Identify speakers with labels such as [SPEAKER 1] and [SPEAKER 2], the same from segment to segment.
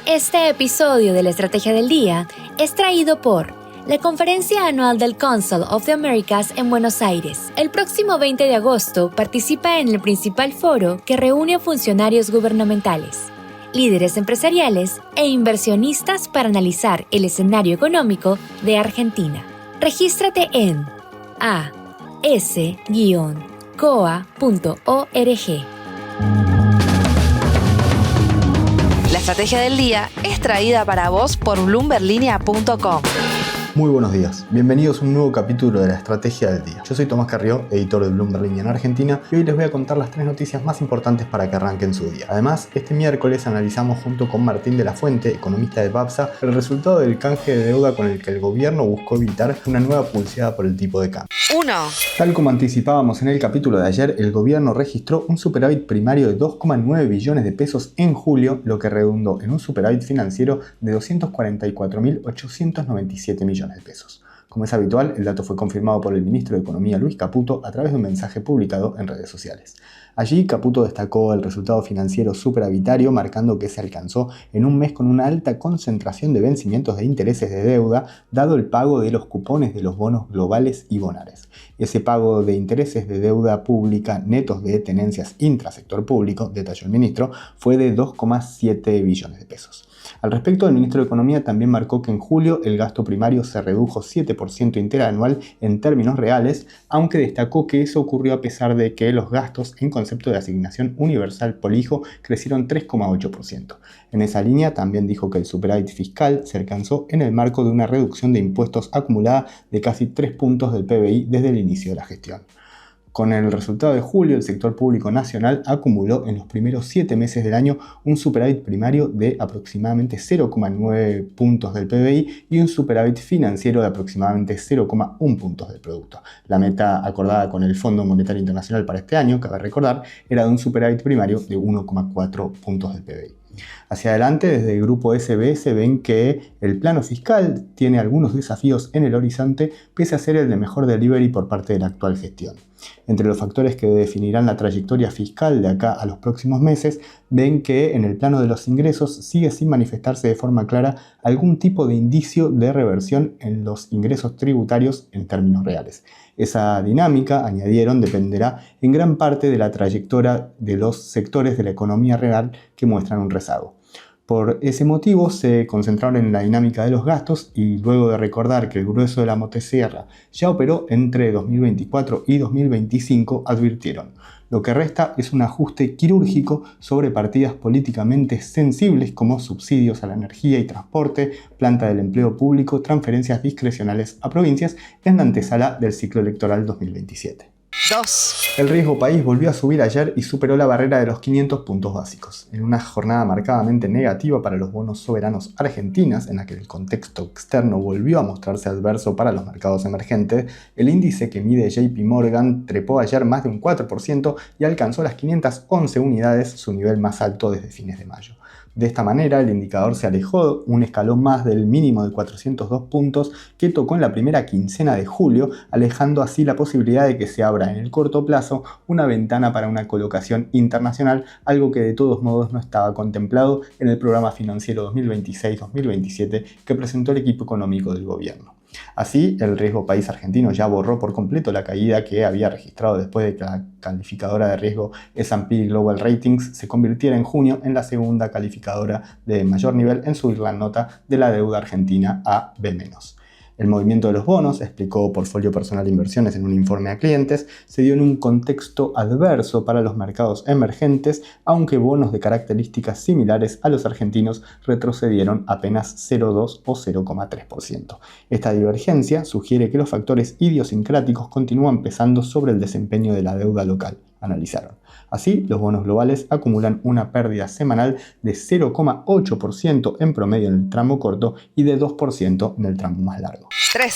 [SPEAKER 1] Este episodio de la Estrategia del Día es traído por la Conferencia Anual del Council of the Americas en Buenos Aires. El próximo 20 de agosto participa en el principal foro que reúne a funcionarios gubernamentales, líderes empresariales e inversionistas para analizar el escenario económico de Argentina. Regístrate en as-coa.org.
[SPEAKER 2] La Estrategia del Día es traída para vos por bloomberlinia.com.
[SPEAKER 3] Muy buenos días, bienvenidos a un nuevo capítulo de la Estrategia del Día. Yo soy Tomás Carrió, editor de Bloomberg Línea en Argentina, y hoy les voy a contar las 3 noticias más importantes para que arranquen su día. Además, este miércoles analizamos junto con Martín de la Fuente, economista de PAPSA, el resultado del canje de deuda con el que el gobierno buscó evitar una nueva pulseada por el tipo de cambio.
[SPEAKER 2] 1.
[SPEAKER 3] Tal como anticipábamos en el capítulo de ayer, el gobierno registró un superávit primario de 2,9 billones de pesos en julio, lo que redundó en un superávit financiero de 244.897 millones de pesos. Como es habitual, el dato fue confirmado por el ministro de Economía Luis Caputo a través de un mensaje publicado en redes sociales. Allí, Caputo destacó el resultado financiero superavitario, marcando que se alcanzó en un mes con una alta concentración de vencimientos de intereses de deuda, dado el pago de los cupones de los bonos globales y bonares. Ese pago de intereses de deuda pública netos de tenencias intrasector público, detalló el ministro, fue de 2,7 billones de pesos. Al respecto, el ministro de Economía también marcó que en julio el gasto primario se redujo 7% interanual en términos reales, aunque destacó que eso ocurrió a pesar de que los gastos en concepto de asignación universal por hijo crecieron 3,8%. En esa línea también dijo que el superávit fiscal se alcanzó en el marco de una reducción de impuestos acumulada de casi 3 puntos del PBI desde el inicio de la gestión. Con el resultado de julio, el sector público nacional acumuló en los primeros 7 meses del año un superávit primario de aproximadamente 0,9 puntos del PBI y un superávit financiero de aproximadamente 0,1 puntos del producto. La meta acordada con el Fondo Monetario Internacional para este año, cabe recordar, era de un superávit primario de 1,4 puntos del PBI. Hacia adelante, desde el grupo SBS ven que el plano fiscal tiene algunos desafíos en el horizonte, pese a ser el de mejor delivery por parte de la actual gestión. Entre los factores que definirán la trayectoria fiscal de acá a los próximos meses, ven que en el plano de los ingresos sigue sin manifestarse de forma clara algún tipo de indicio de reversión en los ingresos tributarios en términos reales. Esa dinámica, añadieron, dependerá en gran parte de la trayectoria de los sectores de la economía real que muestran un rezago. Por ese motivo se concentraron en la dinámica de los gastos y luego de recordar que el grueso de la motosierra ya operó entre 2024 y 2025, advirtieron: lo que resta es un ajuste quirúrgico sobre partidas políticamente sensibles como subsidios a la energía y transporte, planta del empleo público, transferencias discrecionales a provincias en la antesala del ciclo electoral 2027.
[SPEAKER 2] 2.
[SPEAKER 3] El riesgo país volvió a subir ayer y superó la barrera de los 500 puntos básicos. En una jornada marcadamente negativa para los bonos soberanos argentinos, en la que el contexto externo volvió a mostrarse adverso para los mercados emergentes, el índice que mide JP Morgan trepó ayer más de un 4% y alcanzó las 511 unidades, su nivel más alto desde fines de mayo. De esta manera, el indicador se alejó un escalón más del mínimo de 402 puntos que tocó en la primera quincena de julio, alejando así la posibilidad de que se abra en el corto plazo una ventana para una colocación internacional, algo que de todos modos no estaba contemplado en el programa financiero 2026-2027 que presentó el equipo económico del gobierno. Así, el riesgo país argentino ya borró por completo la caída que había registrado después de que la calificadora de riesgo S&P Global Ratings se convirtiera en junio en la segunda calificadora de mayor nivel en subir la nota de la deuda argentina a B-. El movimiento de los bonos, explicó Portfolio Personal de Inversiones en un informe a clientes, se dio en un contexto adverso para los mercados emergentes, aunque bonos de características similares a los argentinos retrocedieron apenas 0,2 o 0,3%. Esta divergencia sugiere que los factores idiosincráticos continúan pesando sobre el desempeño de la deuda local, analizaron. Así, los bonos globales acumulan una pérdida semanal de 0,8% en promedio en el tramo corto y de 2% en el tramo más largo.
[SPEAKER 2] 3.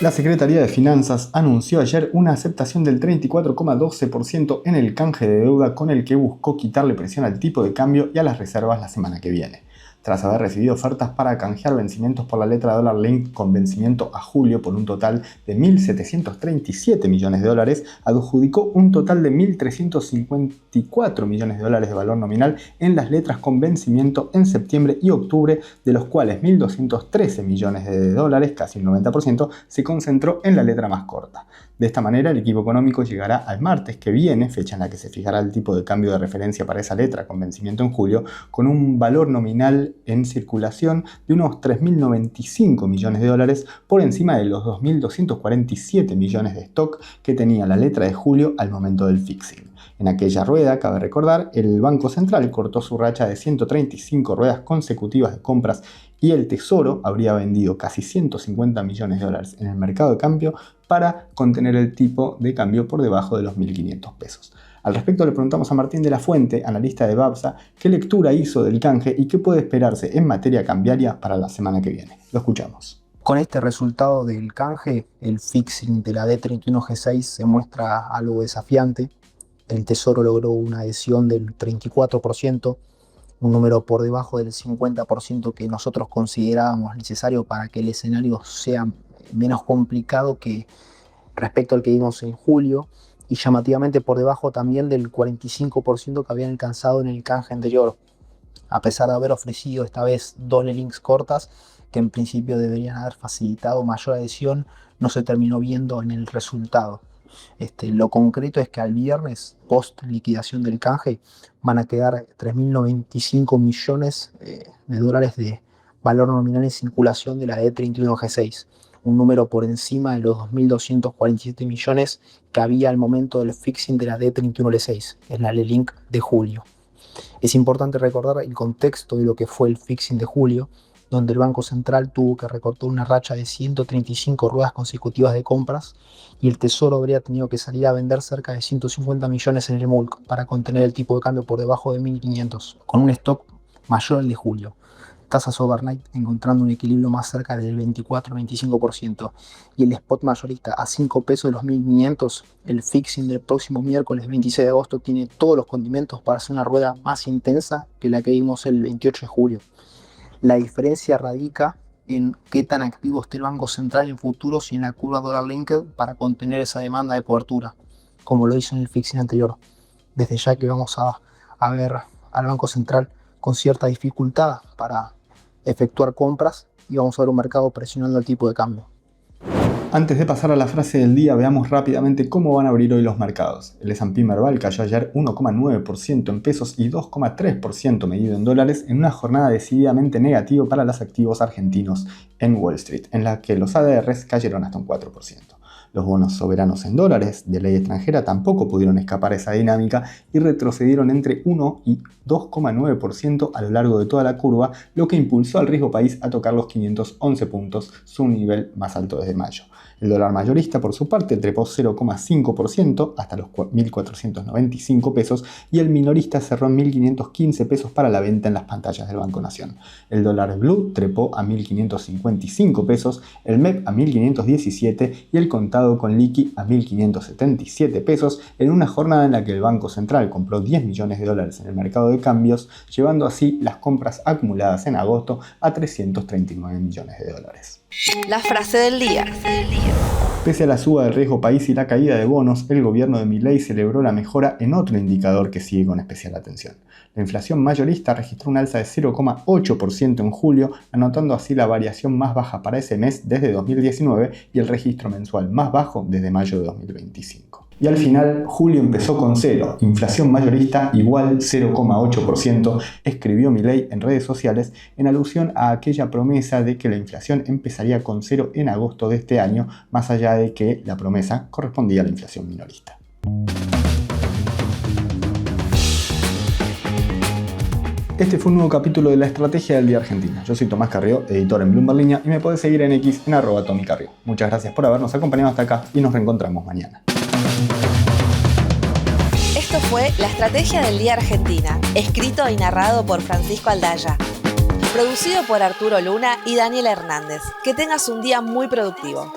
[SPEAKER 3] La Secretaría de Finanzas anunció ayer una aceptación del 34,12% en el canje de deuda con el que buscó quitarle presión al tipo de cambio y a las reservas la semana que viene. tras haber recibido ofertas para canjear vencimientos por la letra dólar link con vencimiento a julio por un total de 1.737 millones de dólares, adjudicó un total de 1.354 millones de dólares de valor nominal en las letras con vencimiento en septiembre y octubre, de los cuales 1.213 millones de dólares, casi un 90%, se concentró en la letra más corta. De esta manera, el equipo económico llegará al martes que viene, fecha en la que se fijará el tipo de cambio de referencia para esa letra con vencimiento en julio, con un valor nominal en circulación de unos 3.095 millones de dólares, por encima de los 2.247 millones de stock que tenía la letra de julio al momento del fixing. En aquella rueda, cabe recordar, el Banco Central cortó su racha de 135 ruedas consecutivas de compras y el Tesoro habría vendido casi 150 millones de dólares en el mercado de cambio para contener el tipo de cambio por debajo de los 1.500 pesos. Al respecto le preguntamos a Martín de la Fuente, analista de Babsa, qué lectura hizo del canje y qué puede esperarse en materia cambiaria para la semana que viene. Lo escuchamos.
[SPEAKER 4] Con este resultado del canje, el fixing de la D31G6 se muestra algo desafiante. El Tesoro logró una adhesión del 34%, un número por debajo del 50% que nosotros considerábamos necesario para que el escenario sea menos complicado que respecto al que vimos en julio, y llamativamente por debajo también del 45% que habían alcanzado en el canje anterior, a pesar de haber ofrecido esta vez dos links cortas que en principio deberían haber facilitado mayor adhesión. No se terminó viendo en el resultado. Lo concreto es que al viernes, post liquidación del canje, van a quedar 3.095 millones de dólares de valor nominal en circulación de la D31G6, un número por encima de los 2.247 millones que había al momento del fixing de la D31L6, que es la L-Link de julio. Es importante recordar el contexto de lo que fue el fixing de julio, donde el Banco Central tuvo que recortar una racha de 135 ruedas consecutivas de compras y el Tesoro habría tenido que salir a vender cerca de 150 millones en el MULC para contener el tipo de cambio por debajo de 1.500, con un stock mayor al de julio. Tasas overnight encontrando un equilibrio más cerca del 24-25%, y el spot mayorista a 5 pesos de los 1.500, el fixing del próximo miércoles 26 de agosto tiene todos los condimentos para hacer una rueda más intensa que la que vimos el 28 de julio. La diferencia radica en qué tan activo esté el Banco Central en futuros y en la curva dólar linked para contener esa demanda de cobertura, como lo hizo en el fixing anterior. Desde ya que vamos a ver al Banco Central con cierta dificultad para efectuar compras y vamos a ver un mercado presionando el tipo de cambio.
[SPEAKER 3] Antes de pasar a la frase del día, veamos rápidamente cómo van a abrir hoy los mercados. El S&P Merval cayó ayer 1,9% en pesos y 2,3% medido en dólares en una jornada decididamente negativa para los activos argentinos en Wall Street, en la que los ADRs cayeron hasta un 4%. Los bonos soberanos en dólares de ley extranjera tampoco pudieron escapar a esa dinámica y retrocedieron entre 1 y 2,9% a lo largo de toda la curva, lo que impulsó al riesgo país a tocar los 511 puntos, su nivel más alto desde mayo. El dólar mayorista, por su parte, trepó 0,5% hasta los 1.495 pesos y el minorista cerró en 1.515 pesos para la venta en las pantallas del Banco Nación. El dólar blue trepó a 1.555 pesos, el MEP a 1.517 y el contado con liqui a 1.577 pesos, en una jornada en la que el Banco Central compró 10 millones de dólares en el mercado de cambios, llevando así las compras acumuladas en agosto a 339 millones de dólares.
[SPEAKER 2] La frase del día.
[SPEAKER 3] Pese a la suba del riesgo país y la caída de bonos, el gobierno de Milei celebró la mejora en otro indicador que sigue con especial atención. La inflación mayorista registró un alza de 0,8% en julio, anotando así la variación más baja para ese mes desde 2019 y el registro mensual más bajo desde mayo de 2025. Y al final, julio empezó con cero, inflación mayorista igual 0,8%, escribió Milei en redes sociales en alusión a aquella promesa de que la inflación empezaría con cero en agosto de este año, más allá de que la promesa correspondía a la inflación minorista. Este fue un nuevo capítulo de La Estrategia del Día Argentina. Yo soy Tomás Carrió, editor en Bloomberg Línea, y me podés seguir en X en @TomiCarrió. Muchas gracias por habernos acompañado hasta acá y nos reencontramos mañana.
[SPEAKER 2] Esto fue La Estrategia del Día Argentina, escrito y narrado por Francisco Aldaya. Producido por Arturo Luna y Daniel Hernández. Que tengas un día muy productivo.